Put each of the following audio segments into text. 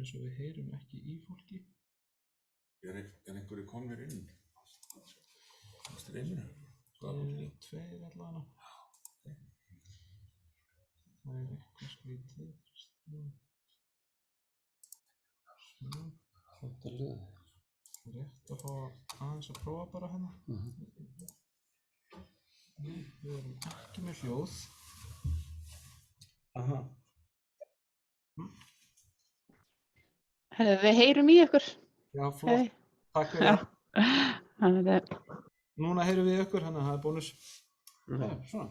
eins og við heyrum ekki í fólki. Einhverju komnir inn? Streyminu? Tveir allavega. Það eitthvað skrítið. Þetta lög. Rétt að fá aðeins að prófa bara hérna. Við erum ekki með hljóð. Aha. Við heyrum í ykkur. Já, flott. Takk fyrir það. Núna heyrum við ykkur, þannig að það bónus. Svona.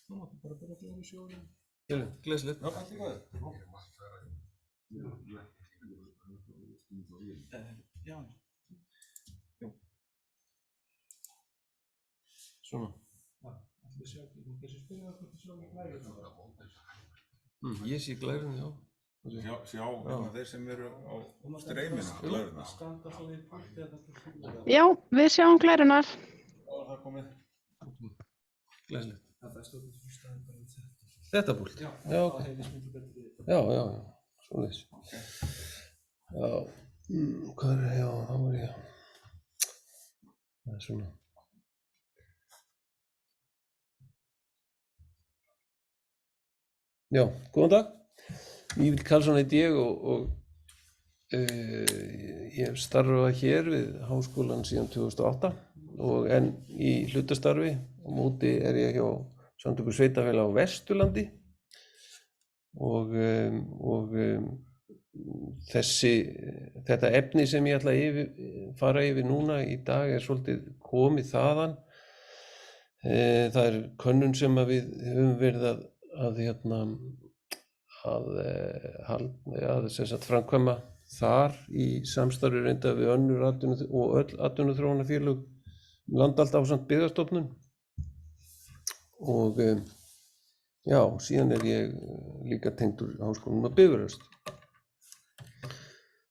Nú máttu bara byrja að gleða sjóðum. Gleðslegt. Já, allt í góðu. Já. Svona. Allir sjá ekki, þú kannski spyrja það hvort þú sjá ekki glæruna. Ég sé glæruna, já. Sjá þeir sem eru á streyminu, glæruna. Standa svo í púlti að þetta er Já, við sjáum glærunar. Það er komið. Gleðslegt. Það er stóðið svo staðin bara um þetta. Þetta búlt? Já, Já, ok. það hefði smikið betri. Já. Svoleiðis. Já. Hvað er, já, það var ég. Það er svona. Já, góðan dag. Vífill Karlsson heiti ég og ég hef starfað hér við Háskólann síðan 2008 og en í hlutastarfi á móti er ég hjá Samtökum sveitarfélaga á Vesturlandi og þetta efni sem ég ætla að fara yfir núna í dag er svolítið komið þaðan. Það er könnun sem við höfum verið að framkvæma þar í samstarfi reynda við önnur og öll atvinnuþróunarfélög land allt ásamt Byggðastofnun og já, síðan er ég líka tengdur Háskólanum á Bifröst.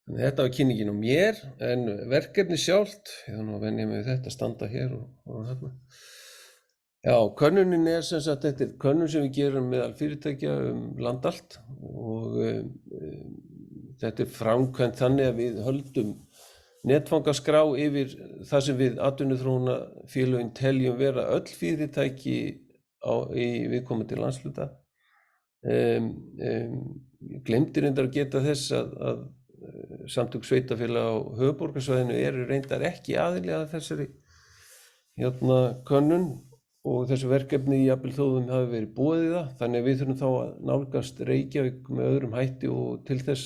Þetta var kynningin á mér en verkefni sjálft, ég þannig að venja mig við þetta, standa hér og þarna. Já, könnunin er sem sagt, þetta er könnun sem við gerum meðal fyrirtækja land allt og þetta er framkvæmt þannig að við höldum netfangaskrá yfir það sem við atvinnuþróunarfélögin teljum vera öll fyrirtæki í viðkomandi landshluta. Ég gleymdi reyndar að geta þess að Samtök sveitarfélaga á höfuðborgarsvæðinu eru reyndar ekki aðili að þessari könnun og þessu verkefni jafnvel þó þeim hafi verið boðið það, þannig að við þurfum þá að nálgast Reykjavík með öðrum hætti og til þess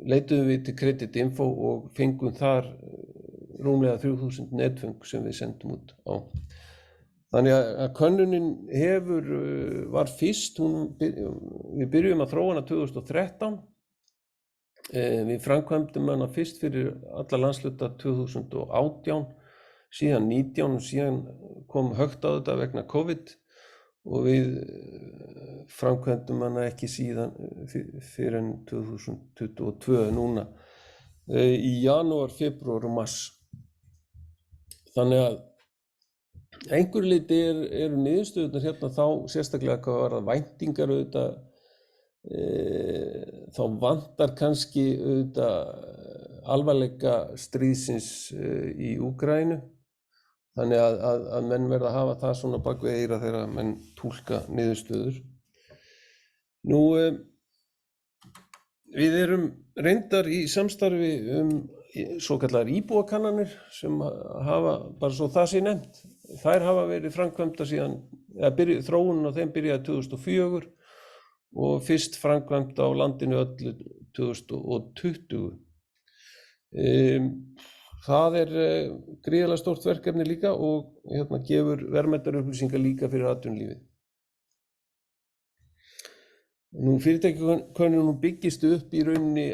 leituðum við til Creditinfo og fengum þar rúmlega 3000 netföng sem við sendum út á. Þannig að könnunin var fyrst, við byrjum að þróa hana 2013, við framkvæmdum hana fyrst fyrir alla landshluta 2018, síðan 19 og síðan kom högt á þetta vegna COVID og við framkvæmdum hana ekki síðan fyrir en 2022 núna í janúar, febrúar og mars. Þannig að einhverju leyti eru niðurstöðurnar hérna þá sérstaklega hvað var það væntingar auðvitað, þá vantar kannski auðvitað alvarleika stríðsins í Úkraínu. Þannig að menn verða að hafa það svona bak við eyra þegar menn túlka niðurstöður. Nú, við erum reyndar í samstarfi svokallaðar íbúakannanir sem hafa, bara svo það sé nefnt, þær hafa verið framkvæmdar síðan, þróunin á þeim byrjaði 2004 og fyrst framkvæmd á landinu öllu 2020. Það er gríðarlega stórt verkefni líka og gefur verðmætarupplýsingar líka fyrir atvinnulífið. Nú fyrirtækjakönnun byggist upp í rauninni,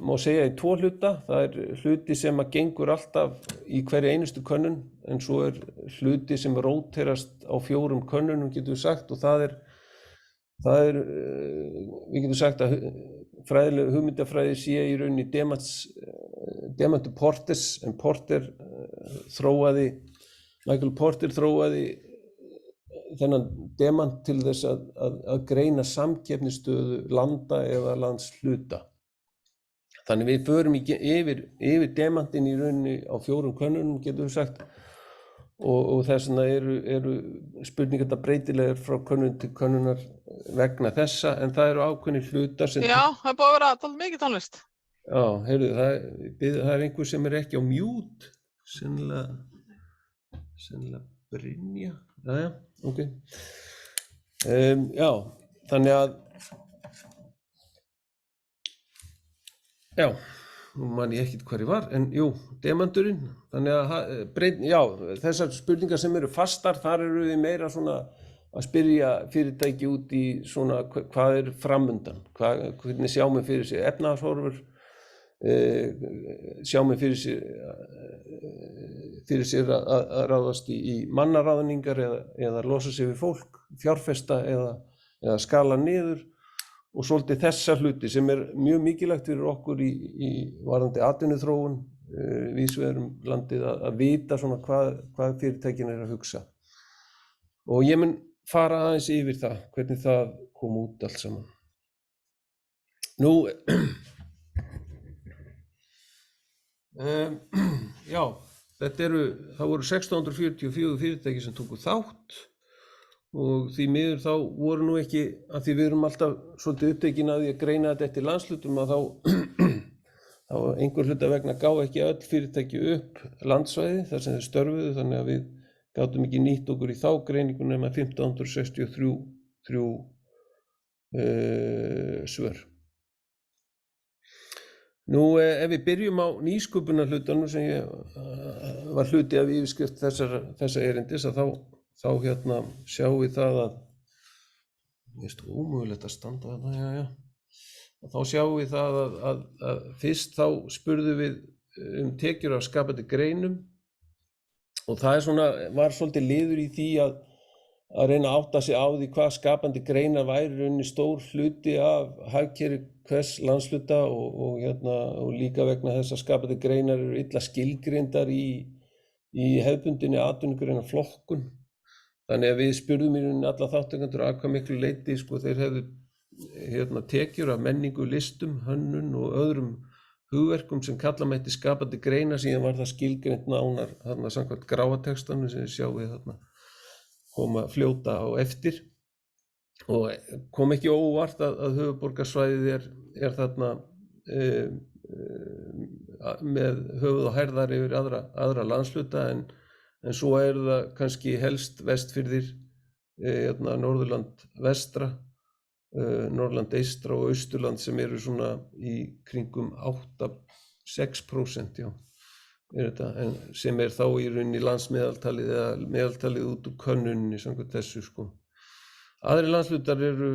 má segja í tvo hluta. Það er hluti sem að gengur alltaf í hverju einustu könnun en svo er hluti sem róterast á 4 könnunum getum við sagt og það er við getum sagt að fræðileg hugmyndafræði sé í rauninni Demantur Portes en Michael Porter þróaði þennan demant til þess að greina samkeppnisstöðu landa eða landshluta. Þannig við förum yfir demantinn í rauninni á 4 könnunum, getum við sagt, og þess vegna eru spurningarnar breytilegar frá könnun til könnunar vegna þessa, en það eru ákveðnir hlutar sem... Já, það er búið að vera dálítið mikið tónlist. Já, heyrðu, það er einhver sem er ekki á mute, sennilega Brynja, já, ok. Já, þannig að, já, nú man ég ekkert hvar ég var, en jú, demanturinn, þannig að, já, þessar spurningar sem eru fastar, þar eru þið meira svona að spyrja fyrirtæki út í svona hvað er framundan, hvernig sjá mig fyrir sig efnahagshorfur, sjá mig fyrir sér að ráðast í mannaráðningar eða losa sig við fólk, fjárfesta eða skala niður og svolítið þessa hluti sem er mjög mikilvægt fyrir okkur í varðandi atvinnuþróun víðsvegar landið að vita svona hvað fyrirtækin er að hugsa. Og ég mun fara aðeins yfir það, hvernig það kom út allt saman. Nú, já, það voru 1644 fyrirtæki sem tóku þátt og því miður þá voru nú ekki, að því við erum alltaf svolítið upptekin að því að greina þetta eftir landshlutum að þá einhver hluta vegna gá ekki öll fyrirtæki upp landsvæði þar sem þeir störfuðu, þannig að við gátum ekki nýtt okkur í þá greiningu nema 1563 svör. Nú, ef við byrjum á nýsköpunarhlutanum sem ég var hluti af yfirskrift þessa erindis að þá hérna sjáum við það að mér finnst ómögulegt að standa þarna, já. Þá sjáum við það að fyrst þá spurðum við tekjur af skapandi greinum og það var svolítið liður í því að reyna að átta sig á því hvað skapandi greinar væri í rauninni stór hluti af hagkerfi hvers landshluta og líka vegna þess að skapandi greinar eru illa skilgreindar í hefðbundinni atvinnugreinaflokkun. Þannig að við spurðum í rauninni alla þátttakendur að hvað miklu leyti þeir hefðu tekjur af menningu, listum, hönnun og öðrum hugverkum sem kalla mætti skapandi greinar, síðan var það skilgreint nánar þarna samkvæmt gráatextanum sem þið sjáið þarna koma fljóta á eftir og kom ekki óvart að höfuðborgarsvæðið er þarna með höfuð og herðar yfir aðra landshluta en svo það kannski helst Vestfirðir, Norðurland vestra, Norðurland eystra og Austurland sem eru svona í kringum 8-6%, já. Þetta, sem þá í rauninni landsmeðaltalið eða meðaltalið út úr könnuninni samkvæmt þessu sko. Aðrir landshlutar eru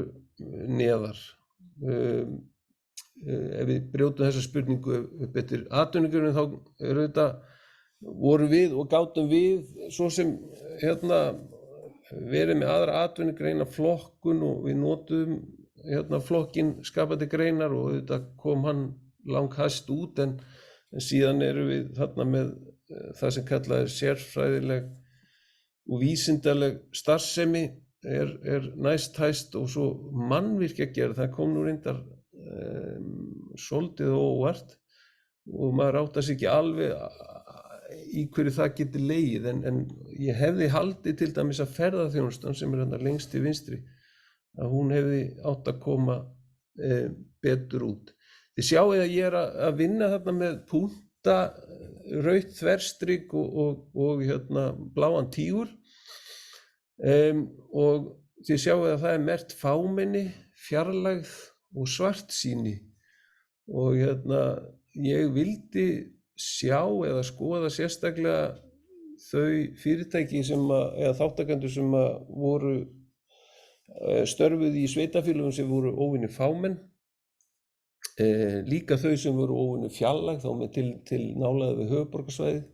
neðar. Ef við brjótum þessa spurningu upp eftir atvinnugreinum þá voru við og gátum við svo sem verið með aðra atvinnugreina flokkun og við notuðum flokkinn skapandi greinar og þetta kom hann langhæst út en síðan eru við þarna með það sem kallað er sérfræðileg og vísindaleg starfsemi er næst hæst og svo mannvirkjagerð, það kom nú reyndar svolítið óvart og maður áttar sig ekki alveg í hverju það getur legið en ég hefði haldið til dæmis að ferðaþjónustan sem er lengst til vinstri að hún hefði átt að koma betur út. Þið sjáið að ég er að vinna þarna með púnta, rautt þverstrik og bláan tígur og þið sjáið að það er merkt fámenni, fjarlægð og svartsýni og ég vildi sjá eða skoða sérstaklega þau fyrirtæki eða þáttakendur sem voru störfuð í sveitarfélögum sem voru óvinni fámenn. Líka þau sem voru óvinni fjarlæg þá með til nálægð við höfuðborgarsvæðið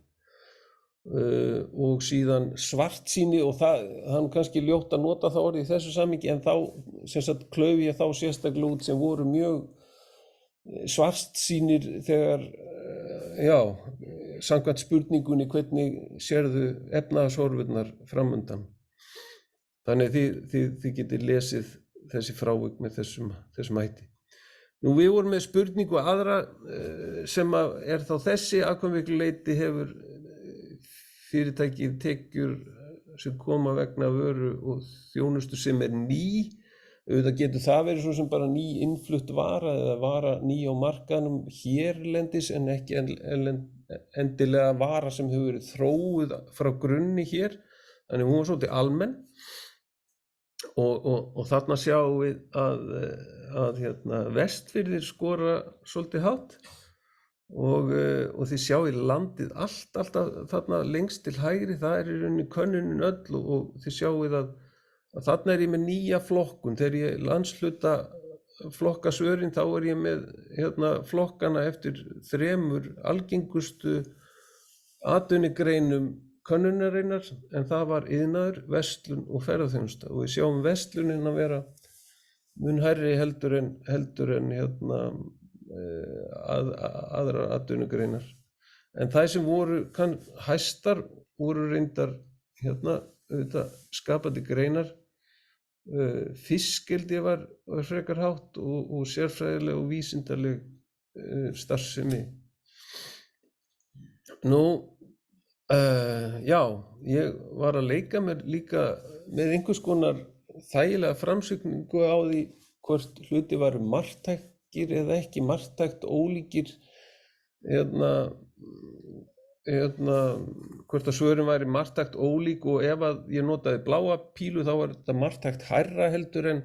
og síðan svartsýni og það er kannski ljótt að nota það orðið í þessu samhengi en þá klauf ég þá sérstaklega út sem voru mjög svartsýnir þegar samkvæmt spurningunni hvernig sérðu efnahagshorfurnar framundan. Þannig þið getið lesið þessi frávik með þessum hætti. Nú við vorum með spurningu aðra sem er þá þessi, að hve miklu leyti hefur fyrirtækið tekjur sem koma vegna vöru og þjónustu sem er ný. Auðvitað getur það verið svo sem bara ný innflutt vara eða vara ný á markaðnum hérlendis en ekki endilega vara sem hefur verið þróuð frá grunni hér. Þannig hún var svolítið almenn og þarna sjáum við að Vestfirðir skora svolítið hátt og þið sjáið landið alltaf þarna lengst til hægri, það er í rauninni könnunin öll og þið sjáið að þarna er ég með nýja flokkun. Þegar ég landshluta flokka svörin þá er ég með flokkana eftir 3 algengustu atvinnugreinum könnunarinnar, en það var iðnaður, verslun og ferðaþjónusta og við sjáum verslunin að vera mun hærri heldur en aðrar atvinnugreinar. En það sem voru hæstar voru reyndar auðvitað skapandi greinar, fiskeldi var frekar hátt og sérfræðileg og vísindaleg starfsemi. Nú, já, ég var að leika mér líka með einhvers konar þægilega framsögningu á því hvort hluti varu marktækir eða ekki marktækt, ólíkir, hvort að svörin væri marktækt ólík og ef að ég notaði bláa pílu þá var þetta marktækt hærra heldur en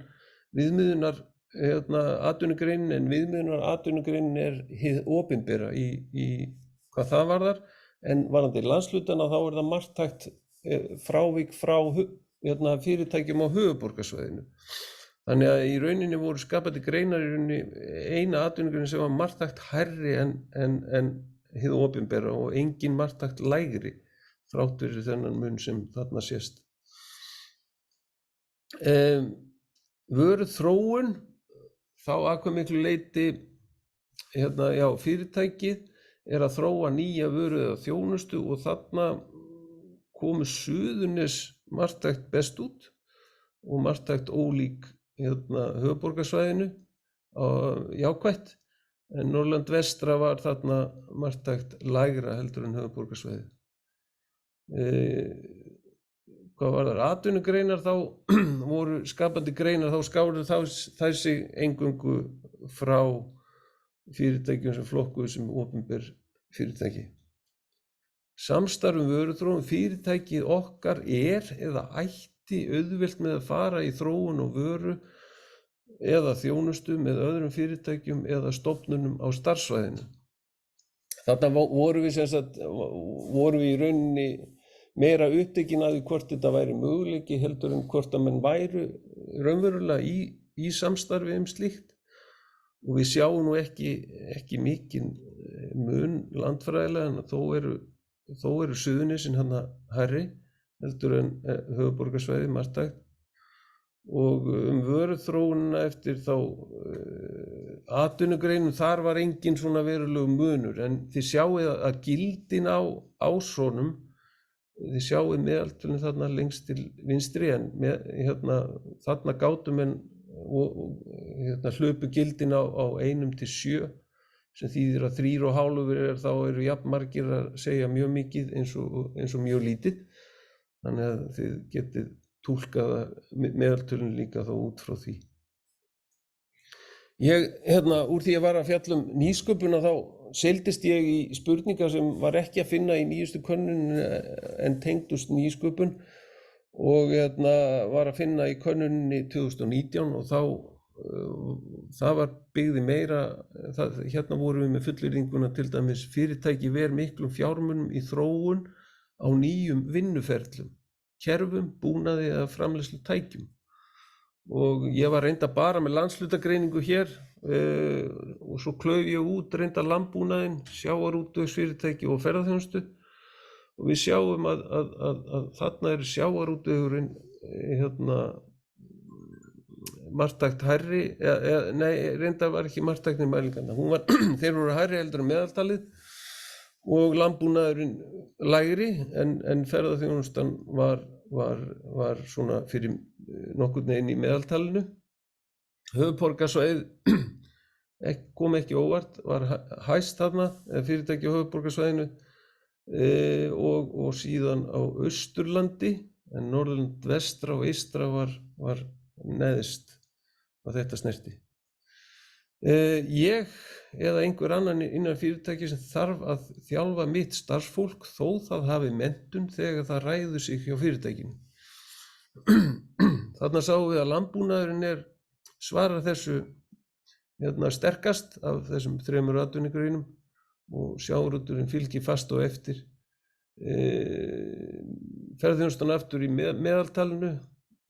viðmiðunar atvinnugreinin, en viðmiðunar atvinnugreinin hið opinbera í hvað það varðar, en varðandi landshlutana þá það marktækt frávik frá fyrirtækjum á höfuðborgarsvæðinu. Þannig að í rauninni voru skapandi greinar í rauninni eina atvinnugreinin sem var marktækt hærri en hið opinbera og engin marktækt lægri þrátt fyrir þennan mun sem þarna sést. Vöru þróun, þá að hve miklu leyti fyrirtækið er að þróa nýja vöru eða þjónustu og þarna komu Suðurnes marktækt best út og marktækt ólík höfuðborgarsvæðinu jákvætt, en Norðurland vestra var þarna marktækt lægra heldur en höfuðborgarsvæðið. Hvað var þar atvinnugreinar, þá voru skapandi greinar, þá skáru þær sig eingöngu frá fyrirtækjum sem flokkuðu sem opinber fyrirtæki. Samstarf vöruþróun, fyrirtækið okkar eða ætti auðvelt með að fara í þróun og vöru eða þjónustu með öðrum fyrirtækjum eða stofnunum á starfsvæðinu. Þarna vorum við í rauninni meira upptekin að því hvort þetta væri möguleiki heldur en hvort að menn væru raunverulega í samstarfi slíkt. Og við sjáum nú ekki mikinn mun landfræðilega, en þó eru Suðurnesin hærri heldur en höfuðborgarsvæðið marktækt. Og vöruþróunina eftir þá atvinnugreinum, þar var engin svona verulegur munur, en þið sjáið að gildin á ásónum, þið sjáið meðaltölin þarna lengst til vinstri, en þarna gátu menn hlupu gildin á 1 til 7, sem þýðir að 3,5 þá eru jafnmargir að segja mjög mikið eins og mjög lítið. Þannig að þið getið túlkað meðaltölin líka þá út frá því. Úr því að var að fjalla nýsköpuna þá seildist ég í spurningar sem var ekki að finna í nýjustu könnuninni en tengdust nýsköpun og var að finna í könnuninni 2019 og það var byggði meira, vorum við með fullyrðinguna til dæmis fyrirtæki ver miklum fjármunum í þróun á nýjum vinnuferlum, kerfum, búnaði eða framleiðslu tækjum. Og ég var reynda bara með landshlutagreiningu hér og svo klauf ég út reynda landbúnaðinn, sjávarútvegsfyrirtæki og ferðaþjónustu og við sjáum að þarna sjávarútvegurinn marktækt hærri, reynda var ekki marktækni mælingarna, þeir voru hærri heldur en meðaltalið og landbúnaðurinn lægri en ferðaþjónustan var var svona fyrir nokkurn veginn í meðaltalinu. Höfuðborgarsvæðið kom ekki óvart, var hæst þarna, fyrirtæki á höfuðborgarsvæðinu og síðan á Austurlandi, en Norðurland vestra og eystra var neðst hvað þetta snerti. Ég eða einhver annan innan fyrirtæki sem þarf að þjálfa mitt starfsfólk þó það hafi menntun þegar það ræður sig hjá fyrirtækinu. Þarna sáum við að landbúnaðurinn svarar þessu sterkast af þessum 3 atvinnugreinum og sjávarútvegurinn fylgir fast á eftir. Ferðaþjónustan aftur í meðaltalinu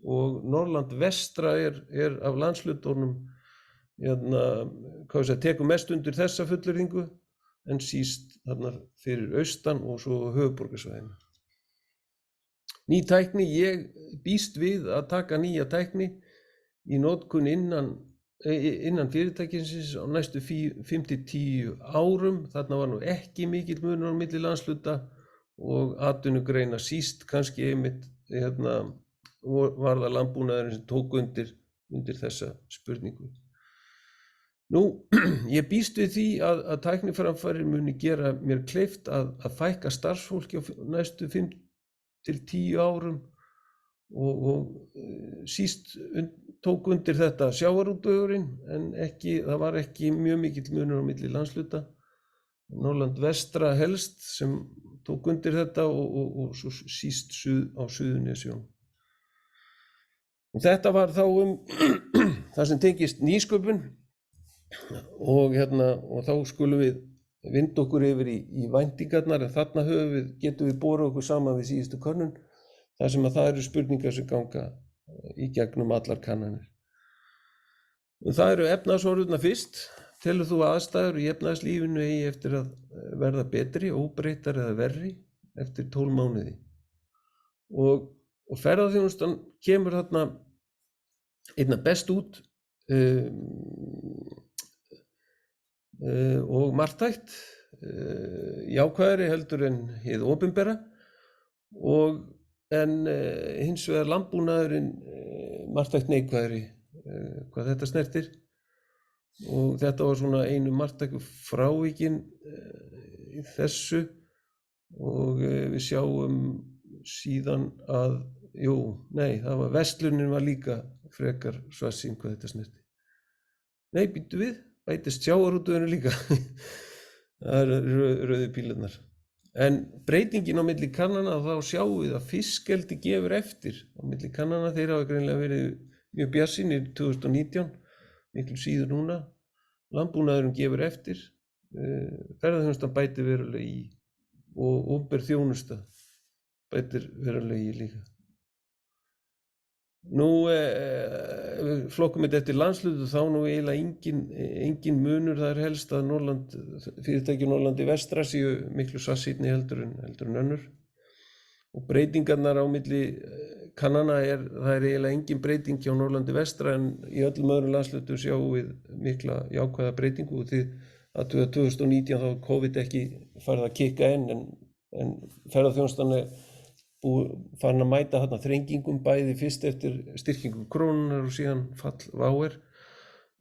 og Norðurland vestra af landshlutunum tekur mest undir þessa fullyrðingu en síst þarna fyrir austan og svo höfuðborgarsvæðinu. Ný tækni, ég býst við að taka nýja tækni í notkun innan fyrirtækisins á næstu 5-10 árum. Þarna var nú ekki mikill munur á milli landshluta og atvinnugreina síst kannski einmitt var það landbúnaðurinn sem tók undir þessa spurningu. Nú, ég býst við því að tækniframfarir muni gera mér kleift að fækka starfsfólki á næstu 5-10 árum og síst tók undir þetta sjávarútvegurinn en það var ekki mjög mikill munur á milli landshluta. Norðurland vestra helst sem tók undir þetta og svo síst á Suðurnesjum. Þetta var þá það sem tengist nýsköpun og þá skulum við vinda okkur yfir í væntingarnar, en þarna getum við borið okkur saman við síðustu könnun þar sem að það eru spurningar sem ganga í gegnum allar kannanir. Það eru efnahagshorfurnar fyrst. Telur þú aðstæður í efnahagslífinu eigi eftir að verða betri, óbreyttar eða verri eftir 12 mánuði? Og ferðaþjónustan kemur þarna einna best út og marktækt, jákvæðari heldur en hið opinbera, en hins vegar landbúnaðurinn marktækt neikvæðari hvað þetta snertir. Og þetta var svona einu marktæku frávíkin í þessu og við sjáum síðan að, verslunin var líka frekar svartsýn hvað þetta snerti. Nei, býttu við, bætist sjávarútvegurinn líka. Það eru rauðu pílurnar. En breytingin á milli kannana, þá sjáum við að fiskeldi gefur eftir. Á milli kannana þeir hafa greinilega verið mjög bjartsýnir 2019. Miklu síður núna, landbúnaðurinn gefur eftir, ferðaþjónustan bætir verulega í og opinber þjónusta bætir verulega í líka. Nú, flokkum þetta eftir landshlutum þá nú eiginlega engin munur, það helst að fyrirtæki Norðurlandi vestra séu miklu svartsýnni heldur en önnur. Og breytingarnar á milli kannana það eiginlega engin breyting hjá Norðurlandi vestra en í öllum öðrum landshlutum sjáum við mikla jákvæða breytingu og því að 2019 þá COVID ekki farið að kikka en ferðaþjónustan farin að mæta þarna þrengingum bæði fyrst eftir styrkingu krónunnar og síðan fall WOW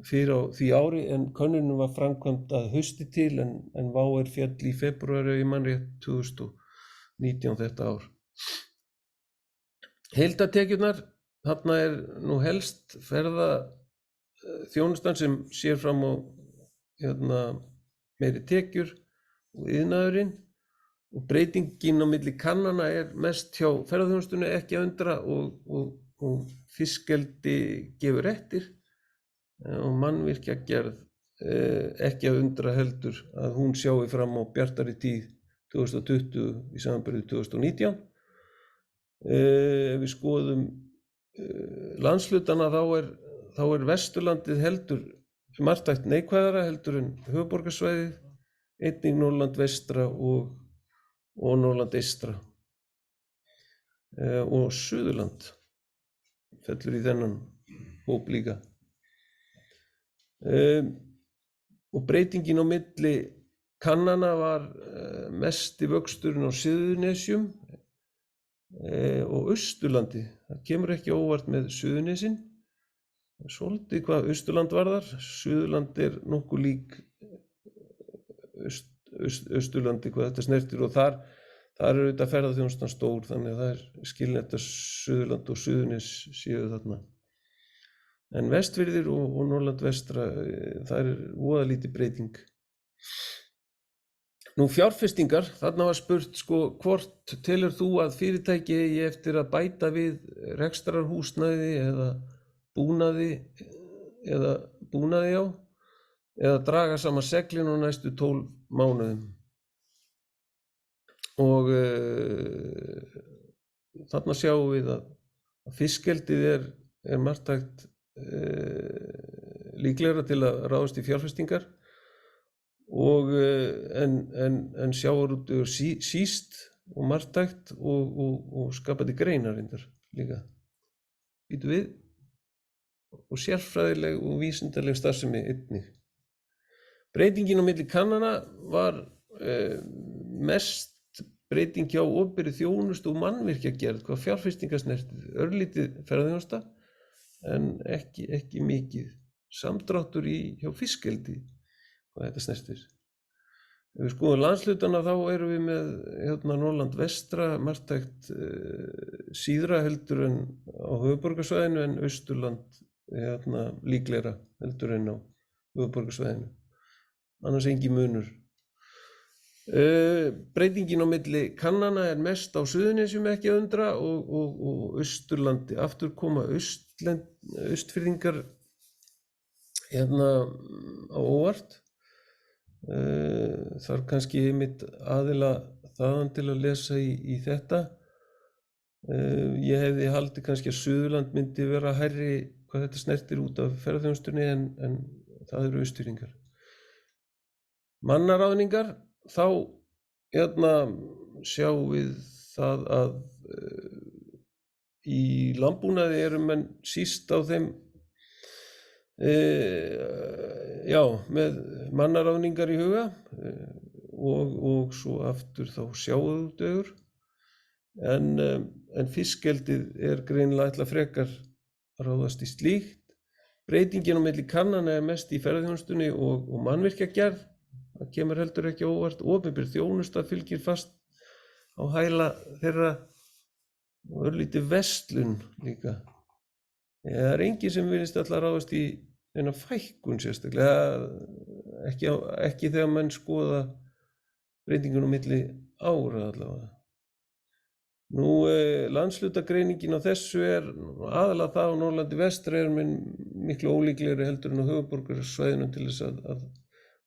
fyrir á því ári, en könnunin var framkvæmd að hausti til en WOW féll í febrúar í mannrétt 2019 þetta ár. Heildartekjurnar, þarna nú helst ferðaþjónustan sem sér fram á meiri tekjur og iðnaðurinn og breytingin á milli kannana mest hjá ferðaþjónustunni ekki að undra og fiskeldi gefur eftir og mannvirkjagerð ekki að undra heldur að hún sjái fram á bjartari tíð 2020 í samanburði 2019. Ef við skoðum landshlutanna þá Vesturlandið heldur marktækt neikvæðara heldur en höfuðborgarsvæðið, einnig Norðurland vestra og Norðurland eystra og Suðurland fellur í þennan hóp líka. Og breytingin á milli kannana var mesti vöxturinn á Suðurnesjum og Austurlandi. Það kemur ekki á óvart með Suðurnesin. Svolítið hvað Austurland varðar. Suðurland nokkuð lík Austurlandi hvað þetta snertir og þar auðvitað ferðaþjónustan stór, þannig að það skilnætt að Suðurland og Suðurnes séu þarna. En Vestfirðir og Norðurland vestra, það voða lítið breyting. Nú fjárfestingar, þarna var spurt hvort telur þú að fyrirtæki eigi eftir að bæta við rekstrarhúsnæði eða búnaði eða draga saman seglin á næstu 12 mánuðum. Og þarna sjáum við að fiskeldið er marktækt líklegra til að ráðast í fjárfestingar og en sjávarútvegur síst og marktækt og skapandi greinar reyndar líka. Býtu við og sérfræðileg og vísindaleg starfsemi einnig. Breytingin á milli kannana var mest breyting hjá opinberri þjónustu og mannvirkjagerð hvað fjárfestingar snertið, örlítið ferðaþjónusta en ekki mikið. Samdráttur hjá fiskeldi hvað þetta snertir. Ef við skoðum landshlutana þá erum við með Norðurland vestra marktækt síðra heldur en á höfuðborgarsvæðinu en Austurland líklegra heldur en á höfuðborgarsvæðinu. Annars engin munur. Breytingin á milli kannana er mest á Suðurnesjum ekki að undra og Austurlandi. Aftur koma Austfirðingar á óvart. Þarf kannski einmitt aðila þaðan til að lesa í þetta. Ég hefði haldið kannski að Suðurland myndi vera hærri hvað þetta snertir út af ferðaþjónustunni en það eru Austfirðingar. Mannaráðningar, þá sjáum við það að í landbúnaði eru menn síst á þeim með mannaráðningar í huga og svo aftur þá sjávarútvegur en fiskeldið greinilega ætla frekar að ráðast í slíkt. Breytingin á milli kannana mest í ferðaþjónustunni og mannvirkjagerð. Það kemur heldur ekki á óvart. Opinber þjónusta fylgir fast á hæla þeirra og örlítið verslun líka. Það engin sem virðist alltaf ráðast í eina fækkun sérstaklega, ekki þegar menn skoða breytingun á milli ára allavega. Nú landshlutagreiningin á þessu aðalega það á Norðurlandi vestra menn miklu ólíklegri heldur en á höfuðborgarsvæðinu til þess að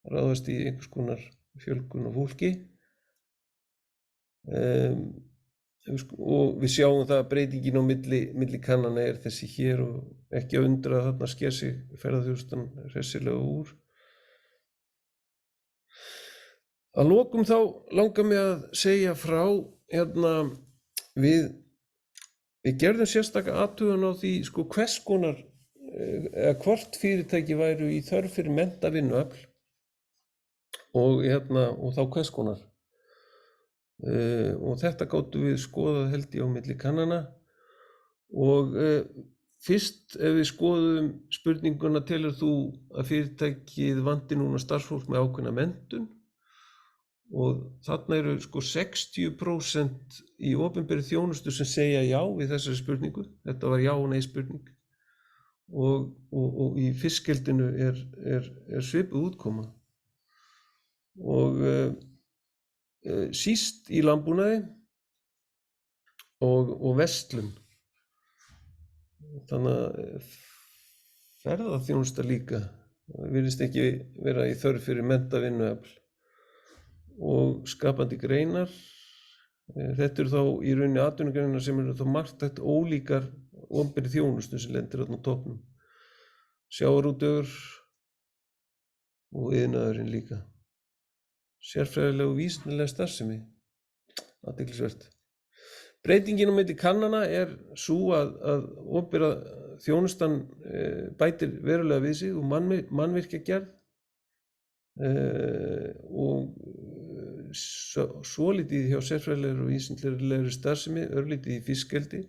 ráðast í einhvers konar fjölgun á fólki. Og við sjáum það að breytingin á milli kannana þessi hér og ekki að undra að þarna sker sig ferðaþjónustan hressilega úr. Að lokum þá langar mig að segja frá við gerðum sérstaka athugun á því hvers konar eða hvort fyrirtæki væru í þörf fyrir menntavinnuafl og þá hvers konar. Og þetta gátum við skoðað held ég á milli kannana og fyrst ef við skoðum spurninguna telur þú að fyrirtækið vanti núna starfsfólk með ákveðna menntun og þarna eru 60% í opinberri þjónustu sem segja já við þessari spurningu. Þetta var já og nei spurning og í fiskeldinu svipuð útkoma og síst í landbúnaði og verslun. Þannig að ferðaþjónusta líka virðist ekki vera í þörf fyrir menntavinnuafl og skapandi greinar. Þetta eru þá í rauninni atvinnugreinar sem eru þá marktækt ólíkar opinberri þjónustu sem lendir þarna á toppnum. Sjávarútvegur og iðnaðurinn líka. Sérfræðileg og vísindaleg starfsemi. Athyglisvert. Breytingin á milli kannana sú að opinbera þjónustan bætir verulega við sig og mannvirkjagerð og svolítið hjá sérfræðilegri og vísindalegri starfsemi, örlítið í fiskeldi,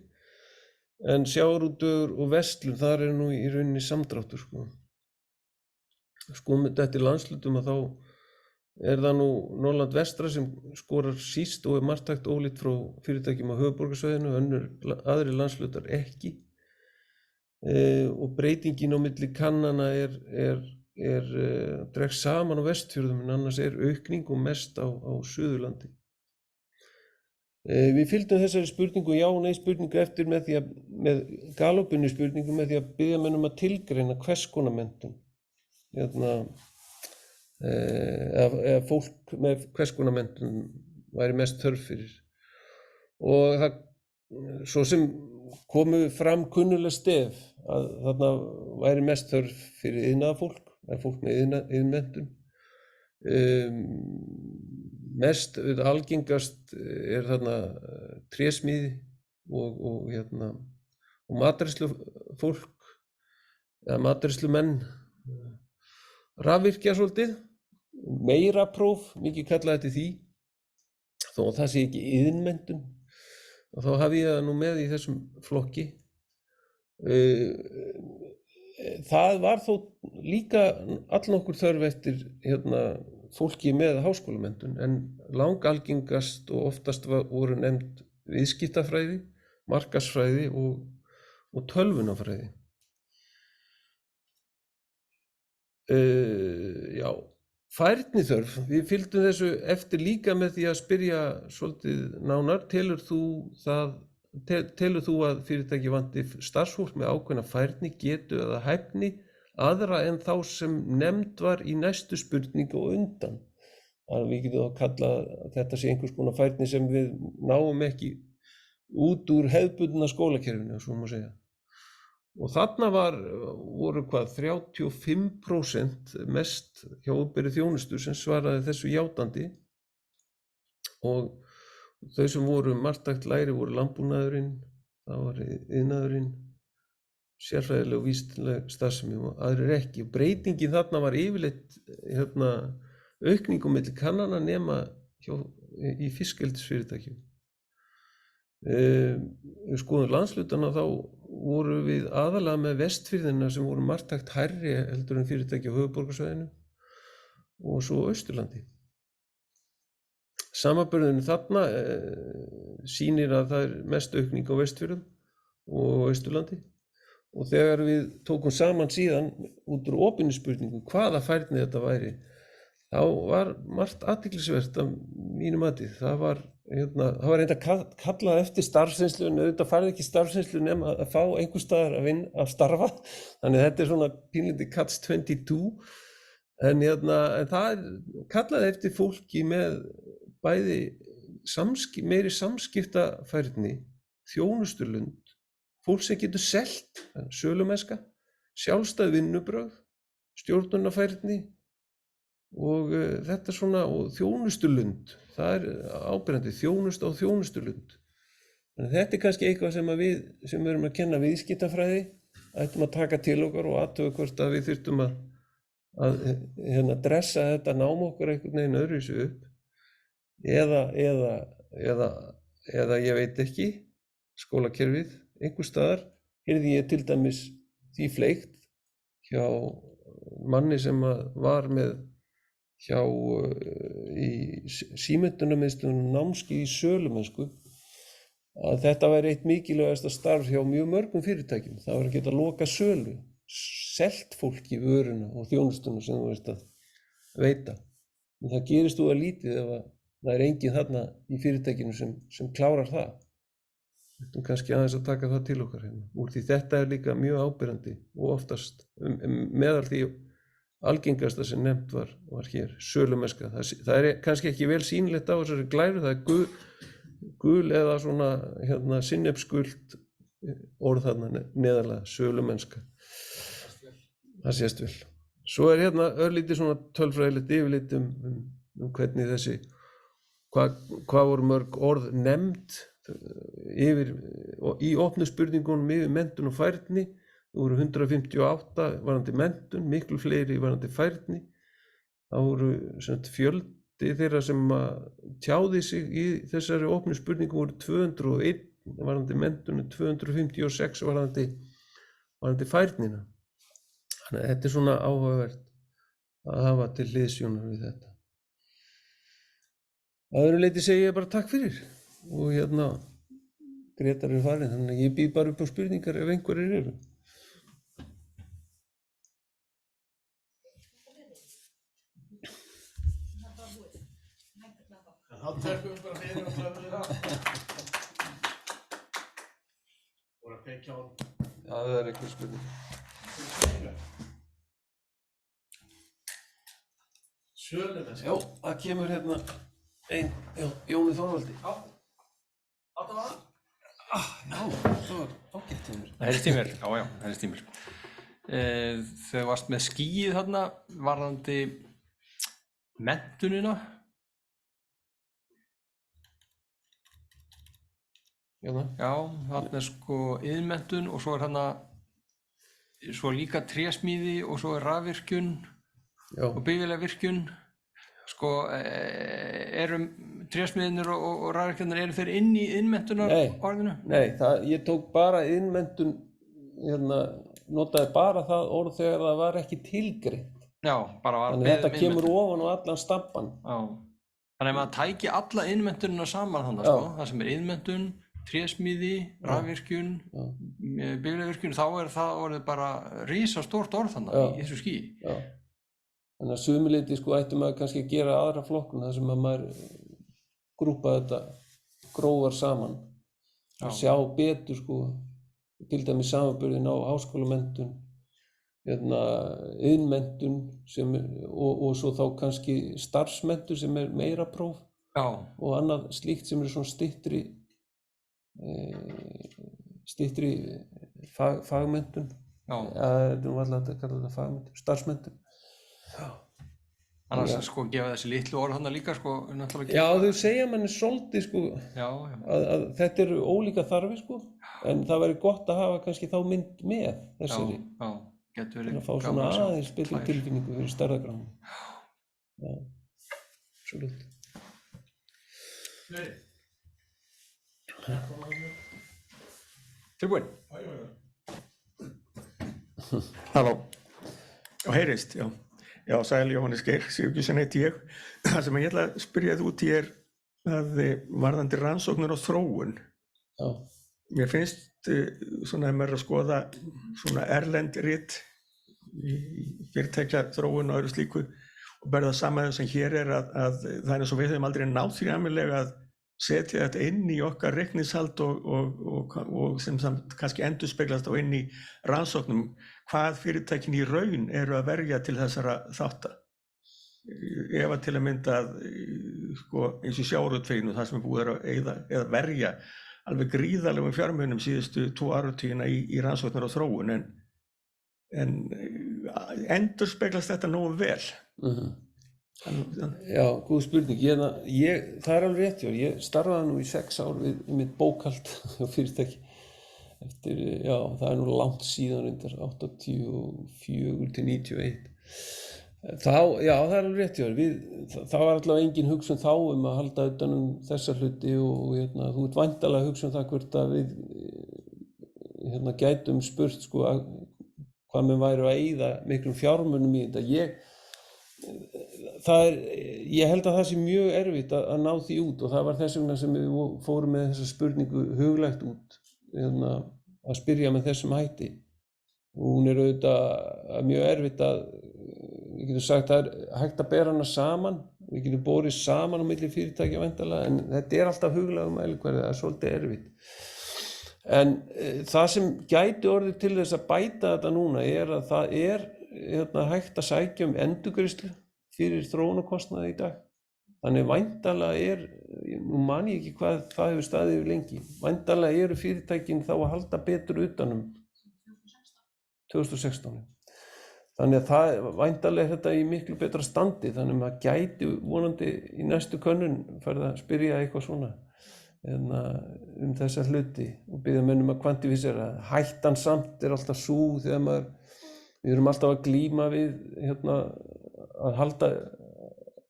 en sjávarútvegur og verslun, þar nú í rauninni samdráttur, sko. Skoðum þetta eftir landslutum að þá það nú Norðurland vestra sem skorar síst og marktækt ólíkt frá fyrirtækjum á höfuðborgarsvæðinu, aðrir landslutar ekki. Og breytingin á milli kannana dregst saman á Vestfjörðum, en annars aukning og mest á Suðurlandi. Við fylgdum þessari spurningu já og nei spurningu eftir með galopinni spurningu með því að biðja menn að tilgreina hvers konar menntun. Eða fólk með hvers konar menntun væri mest þörf fyrir. Og það svo sem komu fram kunnuleg stef að þarna væri mest þörf fyrir iðnaðarfólk, eða fólk með iðnmenntun. Mest algengast þarna trésmíði og matreiðslufólk eða matreiðslumenn, rafvirkja svolítið, meira próf, mikið kallað eftir því, þó að það sé ekki iðnmenntun, og þá hafi ég það nú með í þessum flokki. Það var þó líka allnokkur þörf eftir fólki með háskólamenntun, en langalgengast og oftast voru nefnd viðskiptafræði, markaðsfræði og tölvunarfræði. Já, færniþörf, við fylgdum þessu eftir líka með því að spyrja svolítið nánar, telur þú að fyrirtæki vanti starfsfólk með ákveðna færni, getu eða hæfni aðra en þá sem nefnd var í næstu spurningu og undan. Að við getum þá kallað að þetta sé einhvers konar færni sem við náum ekki út úr hefðbundna skólakerfinu, svo má segja. Og þarna voru 35% mest hjá opinberri þjónustu sem svaraði þessu játandi, og þau sem voru marktækt lægri voru landbúnaðurinn, það var iðnaðurinn, sérfræðileg og vísindaleg starfsemi og aðrir ekki. Og breytingin þarna var yfirleitt aukning á milli kannana nema í fiskeldisfyrirtækjum. Við skoðum landshlutana þá voru við aðalega með Vestfirðina sem voru marktækt hærri heldur en fyrirtæki á höfuðborgarsvæðinu og svo Austurlandi. Samanburðurinn þarna sýnir að það mest aukning á Vestfjörðum og Austurlandi, og þegar við tókum saman síðan út úr opinni spurningu hvaða færni þetta væri, þá var margt athyglisvert af mínu mati. Það var reynda kallað eftir starfsreynslu, en auðvitað farið ekki starfsreynslu nema að fá einhvers staðar að starfa, þannig að þetta svona pínlítið catch-22, en það kallaði eftir fólki með bæði meiri samskiptafærni, þjónustulund, fólk sem getur selt, sölumennska, sjálfstæð vinnubrögð, stjórnunarfærni og þetta svona, og þjónustulund, það áberandi, þjónusta og þjónustulund. Þannig þetta kannski eitthvað sem við sem erum að kenna viðskiptafræði ættum að taka til okkar og athuga hvort að við þyrftum að dressa þetta nám okkur einhvern veginn öðruvísi upp, eða ég veit ekki, skólakerfið, einhvers staðar heyrði ég til dæmis því fleygt hjá manni sem var með hjá í símenntunarmiðstöðvunum námskeið í sölumennsku, að þetta væri eitt mikilvægasta starf hjá mjög mörgum fyrirtækjum. Það var að geta loka sölu, selt fólki vöruna og þjónustuna sem þú veist að veita. En það gerist þú að lítið ef það enginn þarna í fyrirtækinu sem klárar það. Við ættum kannski aðeins að taka það til okkar hérna. Úr því þetta líka mjög áberandi og oftast meðal því algengasta sem nefnt var hér, sölumennska. Það kannski ekki vel sýnilegt á þessari glæru, það gul eða svona sinnepsgult orð þarna neðarlega, sölumennska. Það sést vel. Svo hérna örlítið svona tölfræðilegt yfirlit hvernig þessi, hvað voru mörg orð nefnd í opnu spurningunum yfir menntun og færni. Það voru 158 varðandi menntun, miklu fleiri varðandi færni. Það voru þeirra sem tjáði sig í þessari opnu spurningu voru 201 varðandi menntun, 256 varðandi færnina. Þannig að þetta svona áhugavert að hafa til hliðsjónar við þetta. Að öðru leyti segi ég bara takk fyrir og Grétar farin, þannig að ég býð bara upp á spurningar ef einhverjir eru. Þá tökum við bara fyrir og klöfum það. Voru að kveikja á hann. Já, það einhver spurning. Sölumennsku. Já, það kemur Jóni Þorvaldi. Já, þetta var. Já, það var ágætt hjá mér. Það heyrist í mér, já, það heyrist í mér. Þegar þú varst með skýið þarna, varðandi menntunina. Já, þarna sko iðnmenntun og svo þarna svo líka trésmíði og svo rafvirkjun og byggilega virkjun. Sko, trésmiðirnir og rafvirkjarnir, eru þeir inn í iðnmenntunar orðinu? Nei, ég tók bara iðnmenntun, notaði bara það orð þegar það var ekki tilgreint. Já, bara var þannig þetta kemur ofan á allan stampan. Já, þannig að maður tæki alla iðnmenntunina saman þannig, sko, það sem iðnmenntun, trésmíði, rafvirkjun, byggilega virkjun, þá það orðið bara risastórt orð þannig í þessu skýi. Já. Þannig að sumuleyti sko ætti maður kannski að gera aðra flokkun þar sem að maður grúpa þetta grófar saman og sjá betur sko til dæmis samanburðin á háskólamenntun, iðnmenntun og svo þá kannski starfsmenntun sem meira próf og annað slíkt sem svona styttri fagmenntun. Þetta nú alltaf að kalla þetta fagmenntun, starfsmenntun. Annars sko gefa þessi litlu orð þarna líka sko náttúrulega. Já, þau segja manni svolítið sko að þetta eru ólíka þarfir sko, en það væri gott að hafa kannski þá mynd með þessari. Já, getur verið. Að fá svona aðeins betri tilfinningu fyrir stærðargráðum. Já, absolutt. Tilbúin? Halló. Já, heyrist, já. Já, sæl Jóhannes Geir, Sigurgjusen heiti ég. Það sem ég ætla að spyrja út í að varðandi rannsóknir og þróun. Já. Mér finnst svona að maður að skoða svona erlend rit í fyrirtækja þróun og öðru slíku og berða saman sem hér að það eins og við höfum aldrei náð því almennilega að setja þetta inn í okkar reikningshald og sem kannski endurspeglast á inn í rannsóknum hvað fyrirtækin í raun eru að verja til þessara þátta. Ef að til að mynda sko, eins og sjávarútveginu, það sem er búið að eyða eða verja alveg gríðarlegum fjármunum síðustu 2 áratugina í rannsóknir og þróun en endurspeglast þetta nógu vel. Já, góð spurning. Það er alveg rétt, ég starfaði nú í 6 ár við mitt bókhald á fyrirtæki eftir, það er nú langt síðan undir 84 til 91. Það er alveg rétt, það var allavega engin hugsun þá að halda utan þessa hluti og þú ert væntanlega að hugsa það hvort að við gætum spurt sko hvað menn væru að eyða miklum fjármunum í þetta. Ég held að það sé mjög erfitt að ná því út og það var þess vegna sem við fórum með þessa spurningu huglægt út að spyrja með þessum hætti. Og hún er auðvitað mjög erfitt við getum sagt að það er hægt að bera hana saman, við getum borið saman á milli fyrirtækja væntanlega, en þetta er alltaf huglægur mælikvarði, það er svolítið erfitt. En það sem gæti orðið til þess að bæta þetta núna er að það er hægt að sækja endurgreiðslu fyrir þróunarkostnaði í dag. Þannig væntanlega nú man ég ekki hvað það hefur staðið yfir lengi, væntanlega eru fyrirtækin þá að halda betur utanum 2016. Þannig að það væntanlega þetta í miklu betra standi, þannig að maður gæti vonandi í næstu könnun farið að spyrja eitthvað svona þessa hluti og biðja menn að kvantifísera. Hættan samt er alltaf sú þegar við erum alltaf að glíma við að halda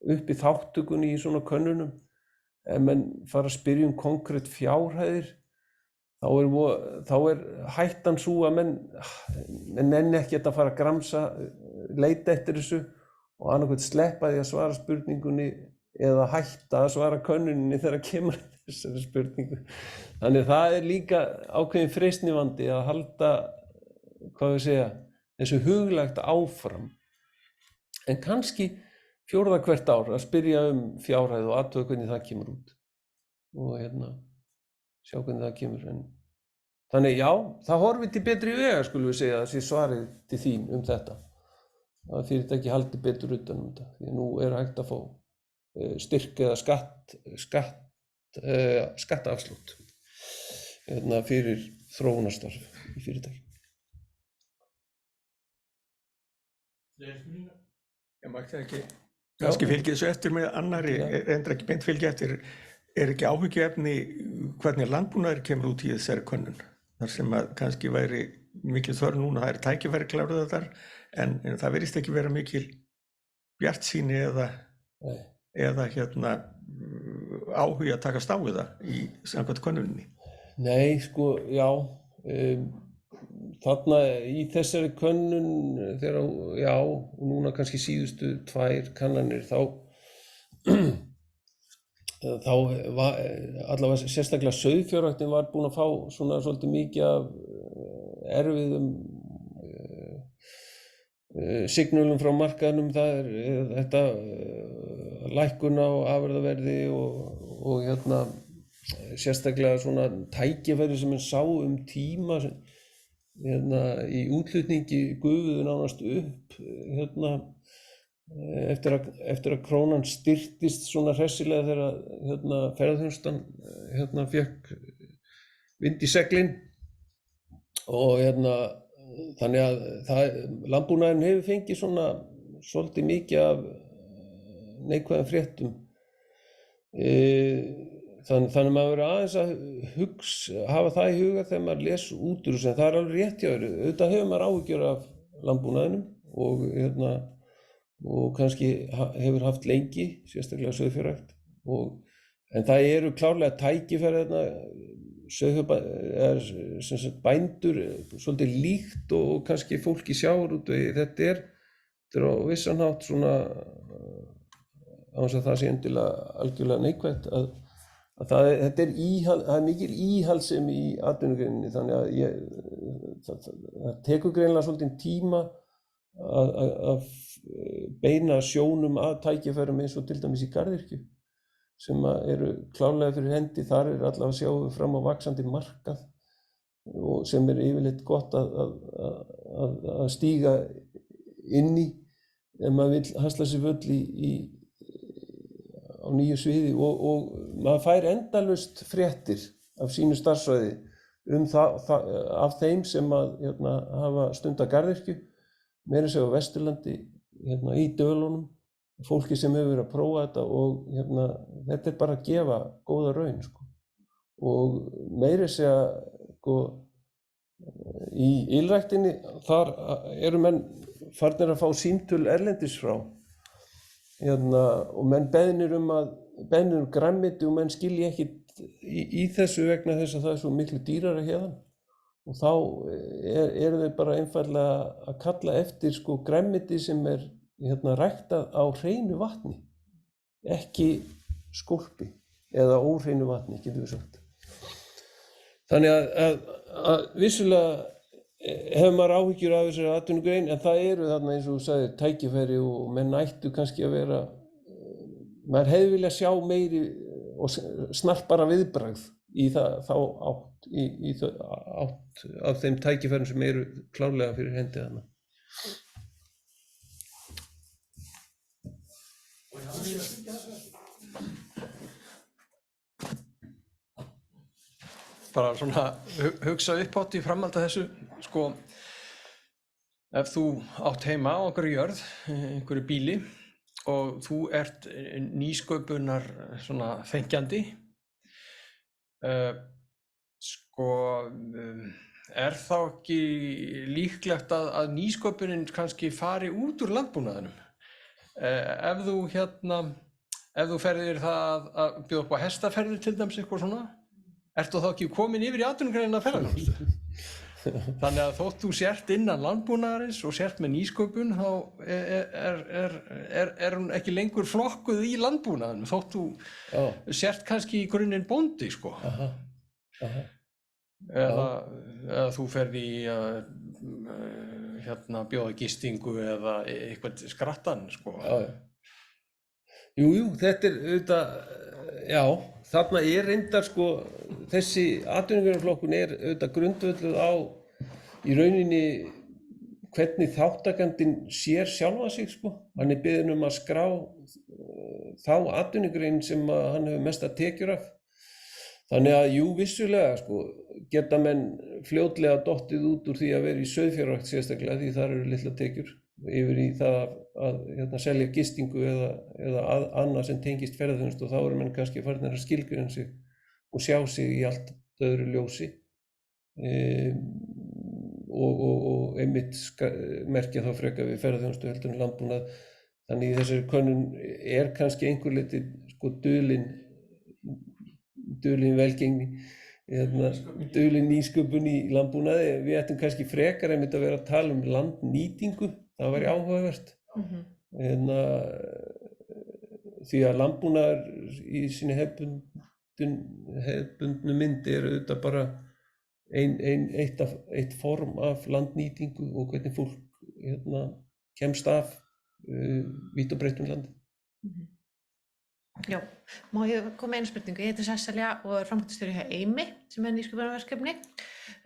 upp í þáttökunni í svona könnunum, ef menn fara að spyrja konkrétt fjárhæðir, þá er hættan sú að menn nenni ekki að fara að gramsa, leita eftir þessu og annaðhvort sleppa því að svara spurningunni eða hætta að svara könnuninni þegar kemur þessari spurningu. Þannig það er líka ákveðin freistnivandi að halda, þessu huglægt áfram. En kannski fjórða hvert ár að spyrja fjárhæð og athuga hvernig það kemur út. Og sjá hvernig það kemur. Þannig já, það horfir til betri vegar, skulum við segja, þessi svarið til þín þetta. Að fyrirtæki haldi betur utan þetta. Því nú er hægt að fá styrk eða skattaafslátt fyrir þróunarstarf í fyrirtæki. Ég mætti það ekki. Kannski fylgja þessu eftir með annarri, endur ekki beint fylgja eftir, ekki áhyggjuefni hvernig landbúnaður kemur út í þessari könnun? Þar sem að kannski væri mikil þörf núna, það tækifæri kláruð þar, en það virðist ekki vera mikil bjartsýni eða áhugi að takast á við það í samkvæmt könnuninni. Nei, sko, já. Þarna í þessari könnun, og núna kannski síðustu 2 kannanir, þá var allavega sérstaklega sauðfjárræktin var búin að fá svona svolítið mikið af erfiðum signalum frá markaðnum. Það er þetta lækkun á afurðaverði og sérstaklega svona tækifæri sem sá tíma í útflutningi gufuðu nánast upp eftir að krónan styrktist svona hressilega þegar ferðaþjónustan fékk vind í seglin og þannig að landbúnaðurinn hefur fengið svona svolítið mikið af neikvæðum fréttum. Þannig að maður verður aðeins að hafa það í huga þegar maður les út úr þessu, en það er alveg rétt hjá þér. Auðvitað hefur maður áhyggjur af landbúnaðinum og kannski hefur haft lengi, sérstaklega sauðfjárrækt. En það eru klárlega tækifæri bændur, svolítið líkt og kannski fólk í sjávarútvegi. Þetta er á vissan hátt svona, án þess að það sé endilega algjörlega neikvætt, að það er mikil íhaldssemi í atvinnugreininni, þannig að það tekur greinilega svolítið tíma að beina sjónum að tækifærum eins og til dæmis í garðyrkju sem eru klárlega fyrir hendi. Þar er allavega að sjá fram á vaxandi markað og sem er yfirleitt gott að stíga inn í ef maður vill hasla sér völl á nýju sviði og maður fær endalaust fréttir af sínu starfssvæði af þeim sem hafa stundað garðyrkju, meira að segja á Vesturlandi, í Dölunum, fólki sem hefur verið að prófa þetta og þetta er bara að gefa góða raun, sko. Og meira að segja í ylræktinni, þar eru menn farnir að fá símtöl erlendis frá og menn beðnir grænmeti og menn skilji ekki í þessu vegna þess að það er svo miklu dýrara héðan og þá eru þau bara einfaldlega að kalla eftir grænmeti sem er ræktað á hreinu vatni, ekki skólpi eða óhreinu vatni, getum við sagt. Þannig að vissulega hefur maður áhyggjur af þessari atvinnugrein, en það eru þarna eins og þú sagðir tækifæri og menn ættu kannski að vera, maður hefði viljað sjá meiri og snarpara viðbragð í þá átt, í átt af þeim tækifærum sem eru klárlega fyrir hendi þarna. Bara svona hugsa uppátt í framhaldi af þessu, ef þú átt heima á einhverju jörð, einhverju bíli og þú ert nýsköpunar svona fengjandi, er þá ekki líklegt að nýsköpunin kannski fari út úr landbúnaðinum? ef þú ferðir það að bjóða upp á hestaferðir til dæmis eitthvað svona, ertu þá ekki komin yfir í atvinnugreinina ferðaþjónustu? Þannig að þótt þú sért innan landbúnaðarins og sért með nýsköpun, þá er hún ekki lengur flokkuð í landbúnaðinum, þótt þú sért kannski í grunninn bóndi, sko. Eða þú ferð í bjóða gistingu eða eitthvað skrattan, sko. Jú, þetta auðvitað, já, þarna reyndar, sko, þessi atvinnugreinaflokkun auðvitað grundvölluð á í rauninni hvernig þáttakandinn sér sjálfa sig, sko. Hann beðinn að skrá þá atvinnugrein sem hann hefur mesta tekjur af. Þannig að jú, vissulega, sko, geta menn fljótlega dottið út úr því að vera í sauðfjárrækt sérstaklega, því þar eru litlar tekjur, yfir í það að selja gistingu eða annað sem tengist ferðaþjónustu, og þá eru menn kannski farnir að skilgreina sig og sjá sig í allt öðru ljósi og einmitt merkja þá frekar við ferðaþjónustu heldur en landbúnað. Þannig í þessari könnun kannski einhver leyti, sko, dulin velgengni, dulin nýsköpun í landbúnaði. Við ættum kannski frekar einmitt að vera að tala landnýtingu, það væri áhugavert. Því að landbúnaður í sinni hefðbundnu mynd auðvitað bara eitt form af landnýtingu og hvernig fólk kemst af vítt og breitt landi. Já, má ég koma einu spurningu? Ég heiti Sesselja og framkvæmdastjóri hjá Eymi, sem nýsköpunarverkefni.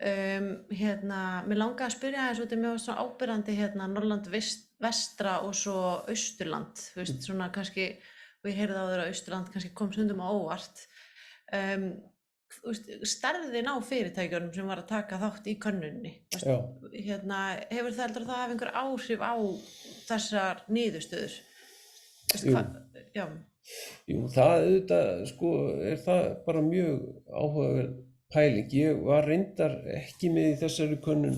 Mér langaði að spyrja aðeins út í mjög svona áberandi Norrland vestra og svo Austurland, þú veist, svona kannski, og ég heyrði áður að Austurland kannski kom stundum á óvart. Stærðin á fyrirtækjunum sem var að taka þátt í könnunni, hefur það heldur að það hafi einhver áhrif á þessar niðurstöður? Jú, það auðvitað, sko, það bara mjög áhugaverð pæling. Ég var reyndar ekki með í þessari könnun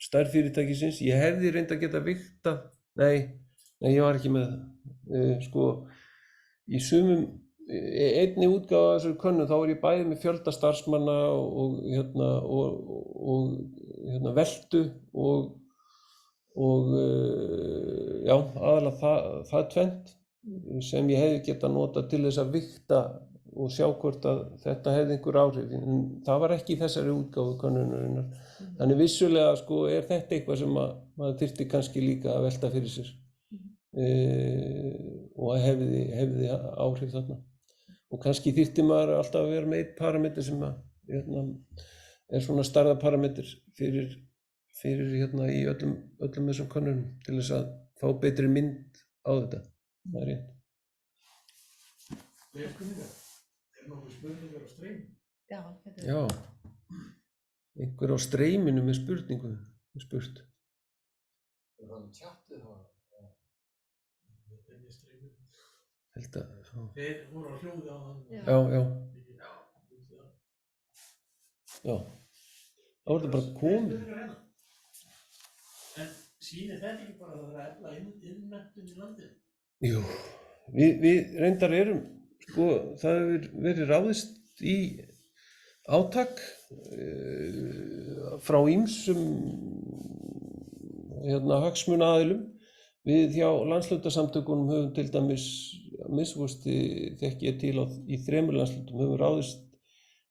stærð fyrirtækisins. Ég hefði reyndar geta vigtað, nei, ég var ekki með það. Sko, í einni útgáfu af þessari könnun þá var ég bæði með fjölda starfsmanna og veltu og aðalega það tvennt sem ég hefði getað notað til þess að vigta og sjá hvort að þetta hefði einhver áhrif. En það var ekki í þessari útgáfu könnunarinnar. Þannig vissulega, sko, þetta eitthvað sem maður þyrfti kannski líka að velta fyrir sér og hefði áhrif þarna. Og kannski þyrfti maður alltaf að vera með einn parameter sem svona stærðarparameter fyrir í öllum þessum könnunum til þess að fá betri mynd á þetta. Það rétt. Nokkuð spurningar á streyminu? Já, einhver á streyminu með spurningu spurt. Er það tjattið þá? Held að, já. Þeir voru á hljóði á hann. Já. Þá er þetta bara komið. En sýnir þetta ekki bara að það er að efla innmenntun í landinu? Jú, við reyndar sko, það hefur verið ráðist í átak frá ýmsum hagsmunaaðilum. Við hjá landshlutasamtökunum höfum til dæmis minnsta þekki ég til í 3 landshlutum höfum ráðist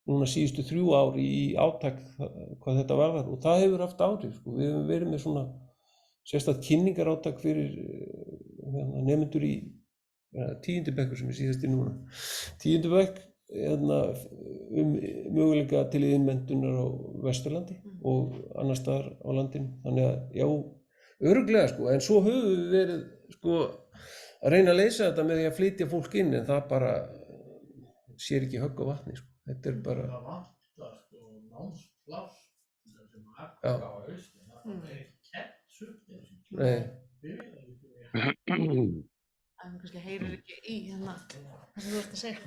núna síðustu 3 ár í átak hvað þetta varðar og það hefur haft áhrif. Sko. Við höfum verið með svona sérstakt kynningarátak fyrir nemendur í 10. bekkur sem síðast í núna. 10. bekk möguleika til innmenntunar á Vesturlandi og annars staðar á landinu. Þannig að já, örugglega sko, en svo höfum við verið sko að reyna að leysa þetta með því að flytja fólk inn en það bara sér ekki högg á vatni sko. Þetta er bara... Það vantar sko námspláss sem Akka á Austur, það er kett sumt. Nei. Það kannski heyrir ekki í það sem þú ert að segja.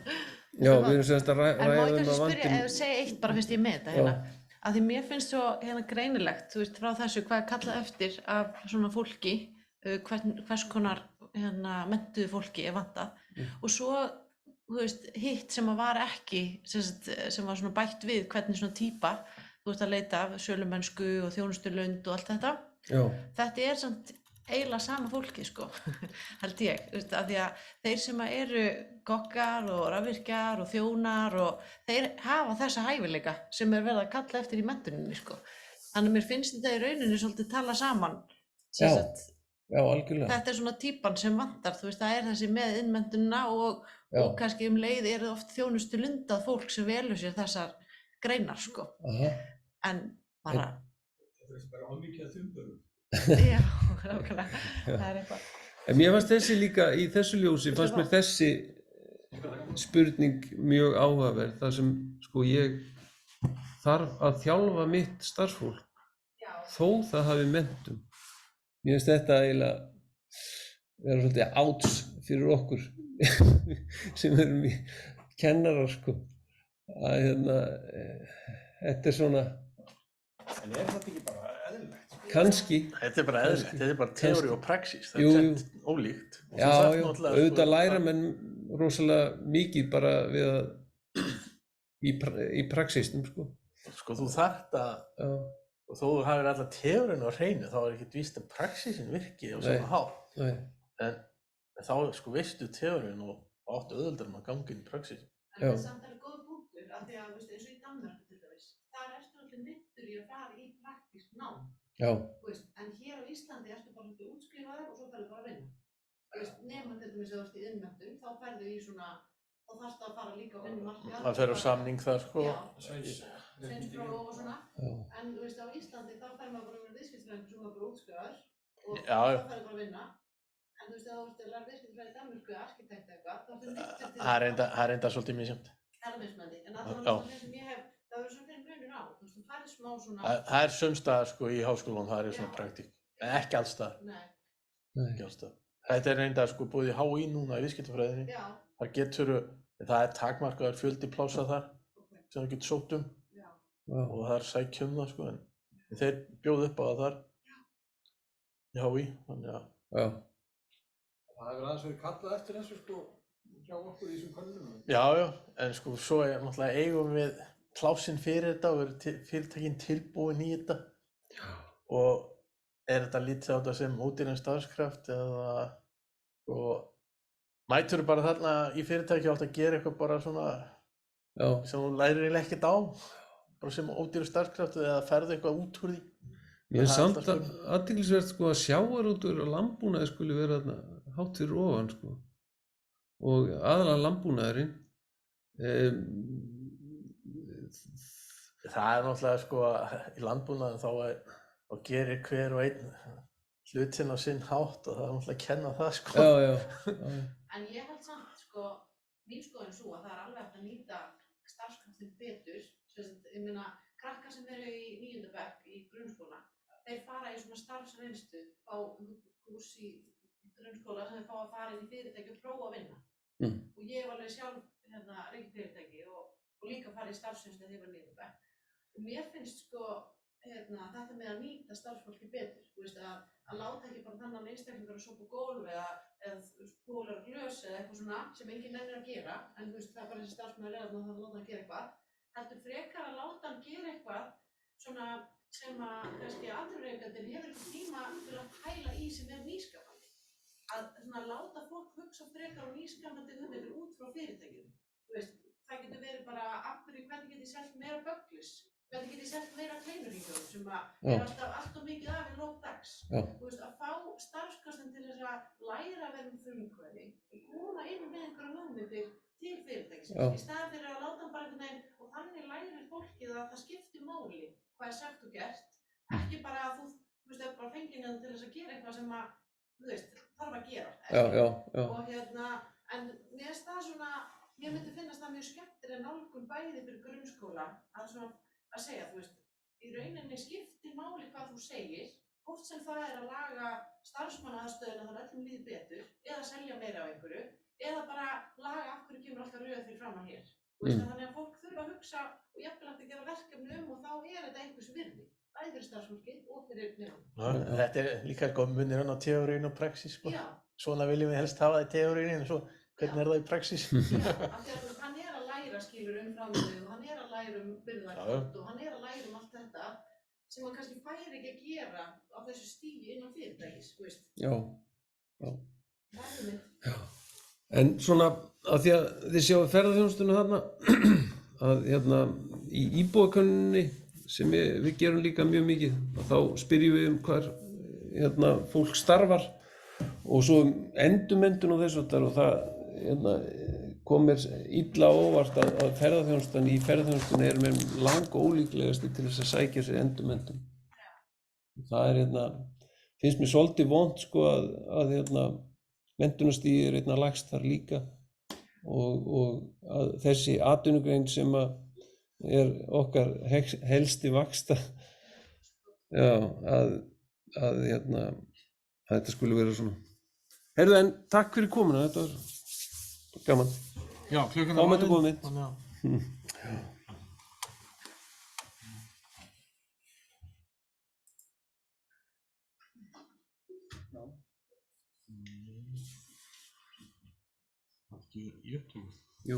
Já, við erum semst að ræða En má ég kannski að spyrja, ef segja eitt bara fyrst ég með þetta að því mér finnst svo greinilegt, þú veist, frá þessu hvað er kallað eftir af svona fólki, hvers konar menntuðu fólki er vantað og svo þú veist, hitt sem að var ekki sem var svona bætt við hvernig svona típa þú ert að leita af sölumennsku og þjónustulund og allt þetta Já, þetta er samt eiginlega sama fólki sko, held ég, þú veist, af því að þeir sem að eru kokkar og rafvirkjar og þjónar og þeir hafa þessa hæfileika sem er verið að kalla eftir í menntuninni sko. Þannig að mér finnst þetta í rauninni svolítið tala saman. Já, já, algjörlega. Þetta er svona típan sem vantar, þú veist, það er þessi með innmenntunina og kannski leið er það oft þjónustulundað fólk sem velur sér þessar greinar sko. Aha. En bara... Það er bara ómikið að þumbörum. Já, nákvæmlega, það er eitthvað. En mér fannst þessi líka, í þessu ljósi, fannst mér þessi spurning mjög áhugaverð, þar sem sko ég þarf að þjálfa mitt starfsfólk, þó það hafi menntun. Mér finnst þetta eiginlega vera svolítið áts fyrir okkur sem erum í kennarar sko, að þetta er svona... En er þetta ekki bara eðlilegt? Kannski. Þetta er bara eðlilegt, þetta er bara teóri og praxís, það Jú, er jú. sett ólíkt. Já, já, auðvitað læra menn rosalega mikið bara við að í praxisnum sko. Sko þú þarft að, og þó þú hafir alla teórin á hreinu, þá er ekkert víst að praxísin virki á svona hátt. Nei. En þá sko veistu teórin og áttu auðveldar að ganga inn í praxísin. En það er samt alveg góð punktur, af því að eins og í Danmörku til dæmis, þar ertu allir neyddur í að fara í praktískt nám. Já. En hér á Íslandi ertu bara hluti útskrifaður og svo ferðu bara að vinna. Nema til dæmis að þú ert í innmenntun, þá ferðu í svona, þá þarftu að fara líka á vinnumarkað. Það fer á samning þar sko. Já, sveinspróf og svona. En þú veist, á Íslandi þá fer maður bara að vera viðskiptafræðingur sem maður bara útskrifaður og þá ferðu bara að vinna. En þú veist, ef þú ert að læra viðskiptafræði í Danmörku eða arkitekt eitthvað, þá ferðu neyddur til Það er enda svolítið misjafnt. Það er mismunandi, en allavega það sem ég hef, það verður svona fyrir munur á, þú veist, þú færð smá svona... Það er sums staðar sko í háskólanum, það er svona praktík, en ekki alls staðar. Nei. Ekki alls staðar. Þetta er reynda sko búið í HÍ núna í viðskiptafræðinni. Já. Þar getur, það er takmarkaður fjöldi plássa þar sem þú getur sótt um. Já. Og það er sækjum það sko, en þeir bjóðu upp á það þar í HÍ, þannig að... Já. Það hefur aðeins verið kallað eftir þessu sko hjá okkur í þessum könnunum. Já, en sko svo er náttúrulega eigum við plássin fyrir þetta og eru fyrirtækin tilbúin í þetta. Já. Og er þetta lítið á þetta sem ódýran starfskraft eða mætur bara þarna í fyrirtæki og átt að gera eitthvað bara svona sem þú lærir eiginlega ekkert á, bara sem ódýran starfskraft eða ferðu eitthvað út úr því. Mér er samt athyglisvert sko að sjávarútvegur og landbúnaður skuli vera þarna hátt fyrir ofan sko og aðalega landbúnaðurinn. Það er náttúrulega sko í landbúnaðin þá gerir hver og einn hlutinn á sinn hátt og það er náttúrulega að kenna það sko. Já. En ég held samt sko, mín skoðun svo að það er alveg hægt að nýta starfskraftin betur. Ég meina, krakkar sem eru í 9. bekk í grunnskóla, þeir fara í svona starfsreynslu á kúrs í grunnskóla sem þeir fá að fara inn í fyrirtæki og prófa að vinna. Og ég hef alveg sjálf rekið fyrirtæki og líka farið í starfsreynslu þegar ég var 9. bekk. Og mér finnst sko þetta með að nýta starfsfólki betur, þú veist, að láta ekki bara þannig einstaklingar að sopa gólf eða bólar glös eða eitthvað svona sem enginn nennir að gera, en þú veist, það er bara þessi starfsmaður að það láta hann gera eitthvað, heldur frekar að láta hann gera eitthvað svona sem að kannski atvinnurekandinn hefur ekki tíma til að pæla í sem er nýskapandi. Að svona láta fólk hugsa frekar á nýskapandi hugmyndir út frá fyrirtækinu. Þú veist, það getur verið bara hvernig get ég selt meira bögglis? Hvernig get ég selt meira kleinurhringjum sem að er alltaf mikið af í lok dags. Þú veist, að fá starfskastin til þess að læra að vera frumkvæði og koma inn með einhverja hugmyndir til fyrirtækisins. Í staðinn fyrir að láta hann bara einhvern veginn og þannig lærir fólkið að það skiptir máli hvað er sagt og gert. Ekki bara að þú veist, er bara fenginn til þess að gera eitthvað sem að, þú veist, þarf að gera. Og en mér finnst það svona, mér myndi finnast það mjög skemmtileg nálgun bæði fyrir grunnskóla að segja, þú veist, í rauninni skiptir máli hvað þú segir, hvort sem það er að laga starfsmannaaðstöðuna þannig að öllum líði betur, eða selja meira af einhverju, eða bara laga af hverju kemur alltaf röð fyrir framan hér. Þannig að fólk þurfa að hugsa og jafnvel að gera verkefni og þá er þetta einhvers virði, bæði fyrir starfsfólkið og fyrir nefnum. Þetta er líka góð munir á teóríun og praxís, sko. svona viljum við helst hafa það í teóriunni en svo hvernig það í praxís? Af því að hann að læra skilur framleiðslu, hann að læra birgðakvót og hann að læra allt þetta sem hann kannski fær ekki að gera á þessu stigi innan fyrirtækis, þú veist. Já. Já. En svona að því að þið sjáu ferðaþjónustuna þarna að hérna í íbúakönninni sem við gerum líka mjög mikið og þá spyrjum við hvar hérna fólk starfar og svo endurmenntun og þessu og það hérna kom mér illa óvart að ferðaþjónustan í ferðaþjónustunni er mér lang ólíklegasti til þess að sækja sér endurmenntun. Það hérna finnst mér svolítið vont sko að hérna menntunarstigið er einna lægst þar líka og að þessi atvinnugrein sem að okkar helsti vaxta að hérna að þetta skulle vera svona. Heyrðu en takk fyrir komuna, þetta var gaman. Já, klukkan Þá mættu góða mynd. Jú.